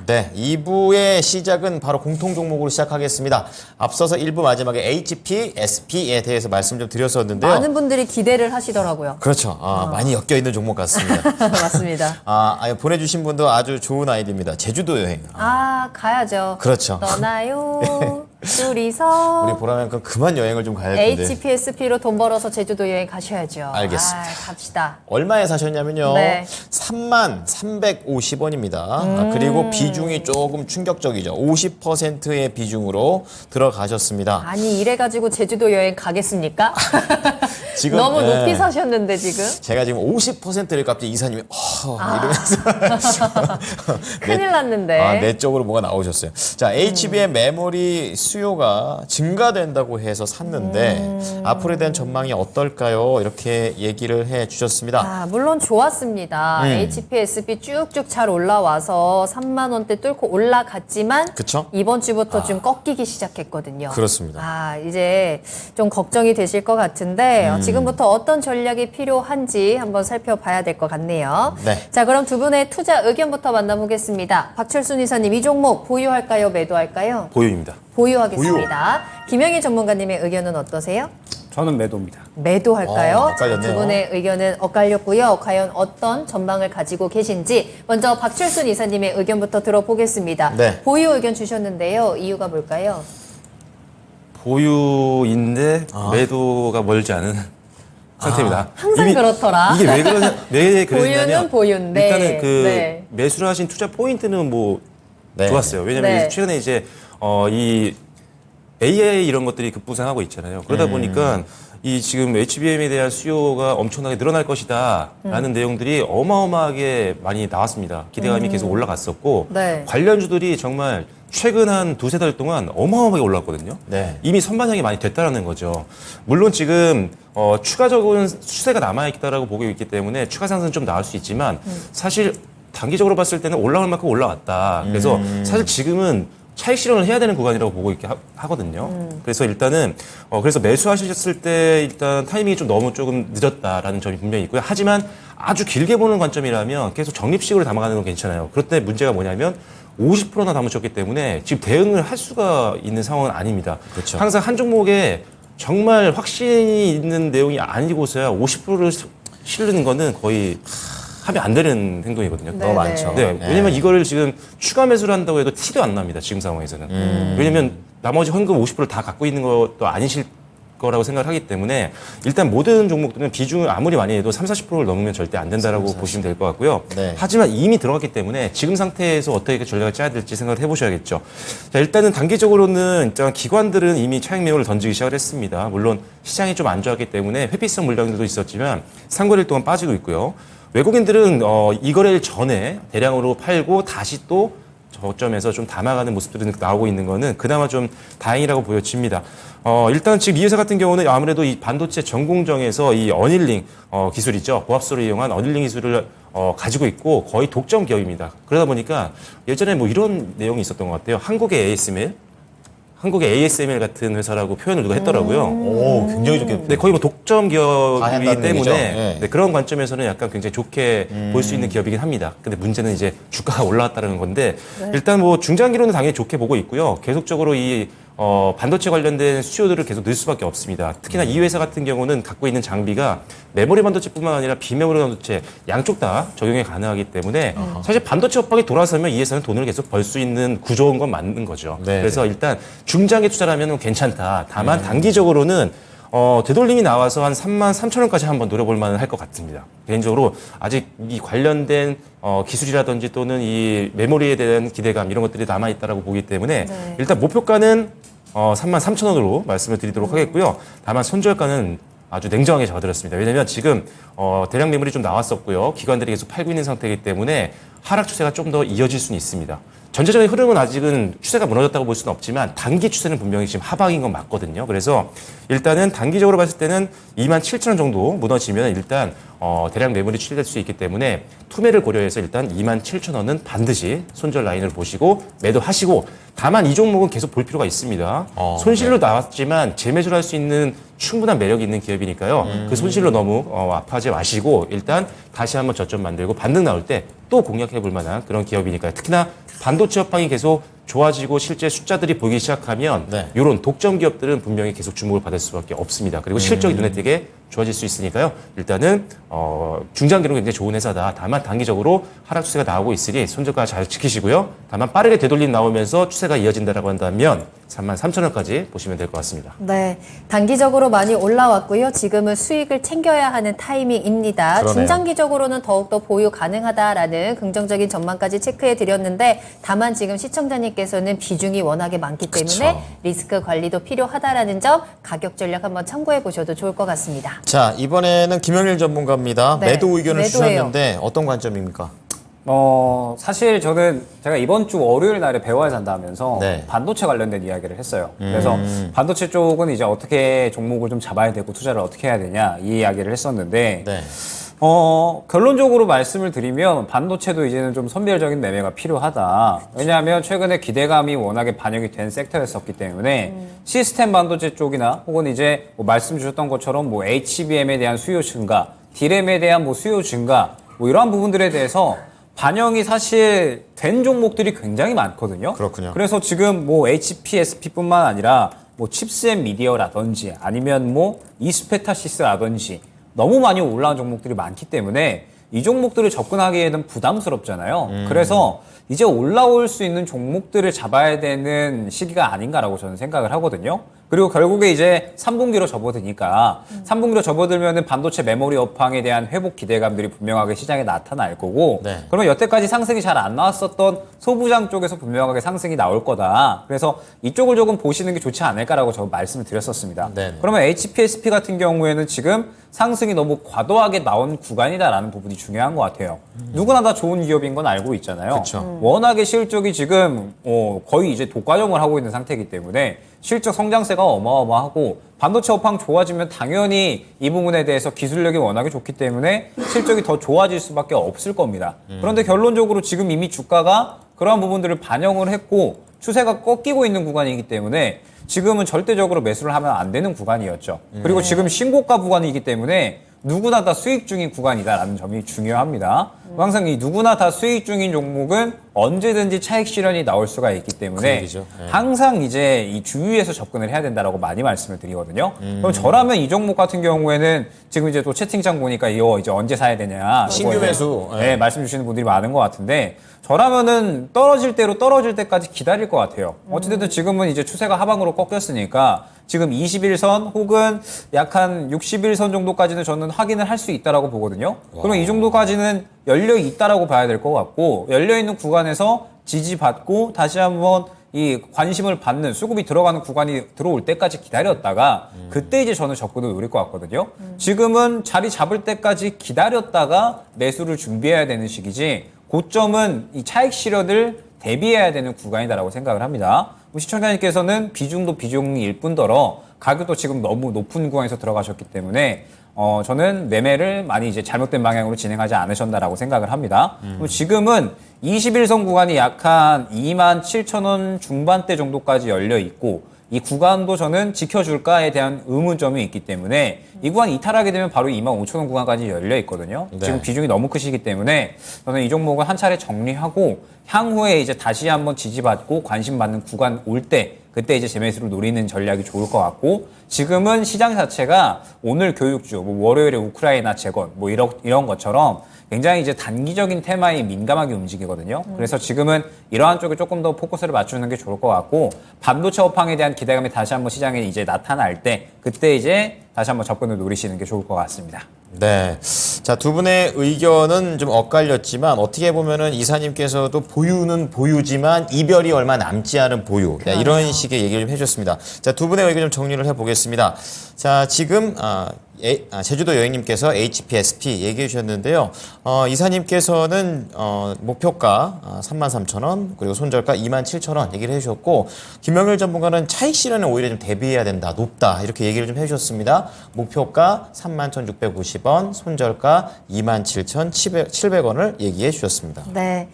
네, 2부의 시작은 바로 공통 종목으로 시작하겠습니다. 앞서서 1부 마지막에 HP, SP에 대해서 말씀 좀 드렸었는데요. 많은 분들이 기대를 하시더라고요. 그렇죠. 많이 엮여있는 종목 같습니다. 맞습니다. 보내주신 분도 아주 좋은 아이디입니다. 제주도 여행. 가야죠. 그렇죠. 떠나요. 둘이서. 우리 보라면 그만 여행을 좀 가야 할 텐데. HPSP로 돈 벌어서 제주도 여행 가셔야죠. 알겠습니다. 갑시다. 얼마에 사셨냐면요. 네. 33,350원입니다. 그리고 비중이 조금 충격적이죠. 50%의 비중으로 들어가셨습니다. 아니 이래가지고 제주도 여행 가겠습니까? 지금 너무 높이 사셨는데 지금. 제가 지금 50%를 갑자기 이사님이 이러면서 큰일 났는데. 내 쪽으로 뭐가 나오셨어요. 자, HBM 메모리 수요가 증가된다고 해서 샀는데 앞으로에 대한 전망이 어떨까요? 이렇게 얘기를 해 주셨습니다. 물론 좋았습니다. HPSP 쭉쭉 잘 올라와서 3만 원대 뚫고 올라갔지만 그쵸? 이번 주부터 좀 꺾이기 시작했거든요. 그렇습니다. 이제 좀 걱정이 되실 것 같은데 지금부터 어떤 전략이 필요한지 한번 살펴봐야 될 것 같네요. 네. 자, 그럼 두 분의 투자 의견부터 만나보겠습니다. 박철순 이사님, 이 종목 보유할까요? 매도할까요? 보유입니다. 보유하겠습니다. 김영희 전문가님의 의견은 어떠세요? 저는 매도입니다. 매도할까요? 엇갈렸네요. 두 분의 의견은 엇갈렸고요. 과연 어떤 전망을 가지고 계신지 먼저 박철순 이사님의 의견부터 들어보겠습니다. 네. 보유 의견 주셨는데요. 이유가 뭘까요? 보유인데 매도가 멀지 않은 상태입니다. 항상 그렇더라. 이게 왜 보유는 그러냐면 보유인데. 일단은 네. 매수를 하신 투자 포인트는 네. 좋았어요. 왜냐면 네. 최근에 이제 이 AI 이런 것들이 급부상하고 있잖아요. 그러다 보니까 이 지금 HBM에 대한 수요가 엄청나게 늘어날 것이다라는 내용들이 어마어마하게 많이 나왔습니다. 기대감이 계속 올라갔었고 네. 관련주들이 정말 최근 한 두세 달 동안 어마어마하게 올랐거든요. 네. 이미 선반영이 많이 됐다라는 거죠. 물론 지금 추가적인 추세가 남아있다라고 보고 있기 때문에 추가 상승은 좀 나올 수 있지만 사실 단기적으로 봤을 때는 올라올 만큼 올라왔다. 그래서 사실 지금은 차익 실현을 해야 되는 구간이라고 보고 있게 하거든요. 그래서 일단은 그래서 매수하셨을 때 일단 타이밍이 좀 너무 조금 늦었다라는 점이 분명히 있고요. 하지만 아주 길게 보는 관점이라면 계속 적립식으로 담아가는 건 괜찮아요. 그런데 문제가 뭐냐면 50%나 담으셨기 때문에 지금 대응을 할 수가 있는 상황은 아닙니다. 그렇죠. 항상 한 종목에 정말 확신이 있는 내용이 아니고서야 50%를 실는 거는 거의 하면 안 되는 행동이거든요. 네, 너무 많죠. 네, 왜냐면 이거를 지금 추가 매수를 한다고 해도 티도 안 납니다. 지금 상황에서는. 왜냐면 나머지 현금 50%를 다 갖고 있는 것도 아니실 거라고 생각을 하기 때문에 일단 모든 종목들은 비중을 아무리 많이 해도 30-40%를 넘으면 절대 안 된다라고 보시면 될 것 같고요. 네. 하지만 이미 들어갔기 때문에 지금 상태에서 어떻게 전략을 짜야 될지 생각을 해보셔야겠죠. 자, 일단은 단기적으로는 일단 기관들은 이미 차익 매물을 던지기 시작을 했습니다. 물론 시장이 좀 안 좋았기 때문에 회피성 물량들도 있었지만 상거래일 동안 빠지고 있고요. 외국인들은 이 거래일 전에 대량으로 팔고 다시 또 저점에서 좀 담아가는 모습들이 나오고 있는 거는 그나마 좀 다행이라고 보여집니다. 일단 지금 이 회사 같은 경우는 아무래도 이 반도체 전공정에서 이 어닐링 기술이죠. 고압수를 이용한 어닐링 기술을 가지고 있고 거의 독점 기업입니다. 그러다 보니까 예전에 뭐 이런 내용이 있었던 것 같아요. 한국의 ASML 같은 회사라고 표현을 누가 했더라고요. 오, 굉장히 좋게. 네, 거의 뭐 독점 기업이기 한다는 때문에 얘기죠. 네. 네, 그런 관점에서는 약간 굉장히 좋게 볼 수 있는 기업이긴 합니다. 근데 문제는 이제 주가가 올라왔다는 건데 일단 뭐 중장기로는 당연히 좋게 보고 있고요. 계속적으로 이 반도체 관련된 수요들을 계속 늘 수밖에 없습니다. 특히나 이 회사 같은 경우는 갖고 있는 장비가 메모리 반도체뿐만 아니라 비메모리 반도체 양쪽 다 적용이 가능하기 때문에 사실 반도체 업황이 돌아서면 이 회사는 돈을 계속 벌 수 있는 구조인 건 맞는 거죠. 네. 그래서 일단 중장기 투자라면 괜찮다. 다만 단기적으로는 되돌림이 나와서 한 33,000원까지 한번 노려볼 만은 할 것 같습니다. 개인적으로 아직 이 관련된 기술이라든지 또는 이 메모리에 대한 기대감 이런 것들이 남아있다라고 보기 때문에 네. 일단 목표가는 33,000원으로 말씀을 드리도록 하겠고요. 다만 손절가는 아주 냉정하게 잡아드렸습니다. 왜냐하면 지금 대량 매물이 좀 나왔었고요. 기관들이 계속 팔고 있는 상태이기 때문에 하락 추세가 좀 더 이어질 수는 있습니다. 전체적인 흐름은 아직은 추세가 무너졌다고 볼 수는 없지만 단기 추세는 분명히 지금 하방인 건 맞거든요. 그래서 일단은 단기적으로 봤을 때는 27,000원 정도 무너지면 일단 대량 매물이 출시될 수 있기 때문에 투매를 고려해서 일단 27,000원은 반드시 손절 라인을 보시고 매도하시고 다만 이 종목은 계속 볼 필요가 있습니다. 손실로 나왔지만 재매수를 할 수 있는 충분한 매력이 있는 기업이니까요. 그 손실로 너무 아파하지 마시고 일단 다시 한번 저점 만들고 반등 나올 때 또 공략해 볼 만한 그런 기업이니까요. 특히나 반도체 업황이 계속 좋아지고 실제 숫자들이 보이기 시작하면 네. 이런 독점 기업들은 분명히 계속 주목을 받을 수밖에 없습니다. 그리고 실적이 눈에 띄게 좋아질 수 있으니까요. 일단은 중장기로 굉장히 좋은 회사다. 다만 단기적으로 하락 추세가 나오고 있으니 손절가 잘 지키시고요. 다만 빠르게 되돌림 나오면서 추세가 이어진다라고 한다면 33,000원까지 보시면 될 것 같습니다. 네, 단기적으로 많이 올라왔고요. 지금은 수익을 챙겨야 하는 타이밍입니다. 그러네요. 중장기적으로는 더욱더 보유 가능하다라는 긍정적인 전망까지 체크해 드렸는데 다만 지금 시청자님께서는 비중이 워낙에 많기 때문에 그쵸. 리스크 관리도 필요하다라는 점 가격 전략 한번 참고해 보셔도 좋을 것 같습니다. 자, 이번에는 김영일 전문가입니다. 네, 매도 의견을 매도예요. 주셨는데 어떤 관점입니까? 사실 저는 제가 이번 주 월요일 날에 배워야 산다 하면서 네. 반도체 관련된 이야기를 했어요. 그래서 반도체 쪽은 이제 어떻게 종목을 좀 잡아야 되고 투자를 어떻게 해야 되냐 이 이야기를 했었는데 네. 결론적으로 말씀을 드리면 반도체도 이제는 좀 선별적인 매매가 필요하다. 왜냐하면 최근에 기대감이 워낙에 반영이 된 섹터였었기 때문에 시스템 반도체 쪽이나 혹은 이제 뭐 말씀 주셨던 것처럼 뭐 HBM에 대한 수요 증가, D램에 대한 뭐 수요 증가, 뭐 이러한 부분들에 대해서 반영이 사실 된 종목들이 굉장히 많거든요. 그렇군요. 그래서 지금 뭐 HPSP뿐만 아니라 뭐 칩스앤 미디어라든지 아니면 뭐 이스페타시스라든지 너무 많이 올라온 종목들이 많기 때문에 이 종목들을 접근하기에는 부담스럽잖아요. 그래서 이제 올라올 수 있는 종목들을 잡아야 되는 시기가 아닌가라고 저는 생각을 하거든요. 그리고 결국에 이제 3분기로 접어드니까 3분기로 접어들면은 반도체 메모리 업황에 대한 회복 기대감들이 분명하게 시장에 나타날 거고 네. 그러면 여태까지 상승이 잘 안 나왔었던 소부장 쪽에서 분명하게 상승이 나올 거다. 그래서 이쪽을 조금 보시는 게 좋지 않을까라고 저 말씀을 드렸었습니다. 네네. 그러면 HPSP 같은 경우에는 지금 상승이 너무 과도하게 나온 구간이다라는 부분이 중요한 것 같아요. 누구나 다 좋은 기업인 건 알고 있잖아요. 그쵸. 워낙에 실적이 지금 거의 이제 독과점을 하고 있는 상태이기 때문에 실적 성장세가 어마어마하고 반도체 업황 좋아지면 당연히 이 부분에 대해서 기술력이 워낙에 좋기 때문에 실적이 더 좋아질 수밖에 없을 겁니다. 그런데 결론적으로 지금 이미 주가가 그러한 부분들을 반영을 했고 추세가 꺾이고 있는 구간이기 때문에 지금은 절대적으로 매수를 하면 안 되는 구간이었죠. 그리고 지금 신고가 구간이기 때문에 누구나 다 수익 중인 구간이다라는 점이 중요합니다. 항상 이 누구나 다 수익 중인 종목은 언제든지 차익 실현이 나올 수가 있기 그 때문에 얘기죠. 네. 항상 이제 이 주위에서 접근을 해야 된다라고 많이 말씀을 드리거든요. 그럼 저라면 이 종목 같은 경우에는 지금 이제 또 채팅창 보니까 이거 이제 언제 사야 되냐. 신규 이거에 매수. 네, 말씀 주시는 분들이 많은 것 같은데 저라면은 떨어질 대로 떨어질 때까지 기다릴 것 같아요. 어찌됐든 지금은 이제 추세가 하방으로 꺾였으니까 지금 21선 혹은 약 한 61선 정도까지는 저는 확인을 할 수 있다라고 보거든요. 그러면 이 정도까지는 열려 있다라고 봐야 될 것 같고 열려 있는 구간에서 지지받고 다시 한번 이 관심을 받는 수급이 들어가는 구간이 들어올 때까지 기다렸다가 그때 이제 저는 접근을 노릴 것 같거든요. 지금은 자리 잡을 때까지 기다렸다가 매수를 준비해야 되는 시기지 고점은 이 차익 실현을 대비해야 되는 구간이다라고 생각을 합니다. 시청자님께서는 비중도 비중일 뿐더러 가격도 지금 너무 높은 구간에서 들어가셨기 때문에 저는 매매를 많이 이제 잘못된 방향으로 진행하지 않으셨다라고 생각을 합니다. 그럼 지금은 21선 구간이 약 한 27,000원 중반대 정도까지 열려 있고 이 구간도 저는 지켜줄까에 대한 의문점이 있기 때문에 이 구간 이탈하게 되면 바로 25,000원 구간까지 열려 있거든요. 네. 지금 비중이 너무 크시기 때문에 저는 이 종목은 한 차례 정리하고 향후에 이제 다시 한번 지지받고 관심받는 구간 올 때 그때 이제 재매수를 노리는 전략이 좋을 것 같고 지금은 시장 자체가 오늘 교육주, 뭐 월요일에 우크라이나 재건 뭐 이런 것처럼 굉장히 이제 단기적인 테마에 민감하게 움직이거든요. 그래서 지금은 이러한 쪽에 조금 더 포커스를 맞추는 게 좋을 것 같고 반도체 업황에 대한 기대감이 다시 한번 시장에 이제 나타날 때 그때 이제 다시 한번 접근을 노리시는 게 좋을 것 같습니다. 네. 자, 두 분의 의견은 좀 엇갈렸지만 어떻게 보면은 이사님께서도 보유는 보유지만 이별이 얼마 남지 않은 보유. 네, 이런 식의 얘기를 좀 해주셨습니다. 자, 두 분의 의견 좀 정리를 해보겠습니다. 자, 지금 제주도 여행님께서 HPSP 얘기해 주셨는데요. 이사님께서는 목표가 33,000원, 그리고 손절가 27,000원 얘기를 해주셨고, 김영일 전문가는 차익 실현에 오히려 좀 대비해야 된다, 높다 이렇게 얘기를 좀 해주셨습니다. 목표가 31,650원, 손절가 27,700원을 얘기해 주셨습니다. 네.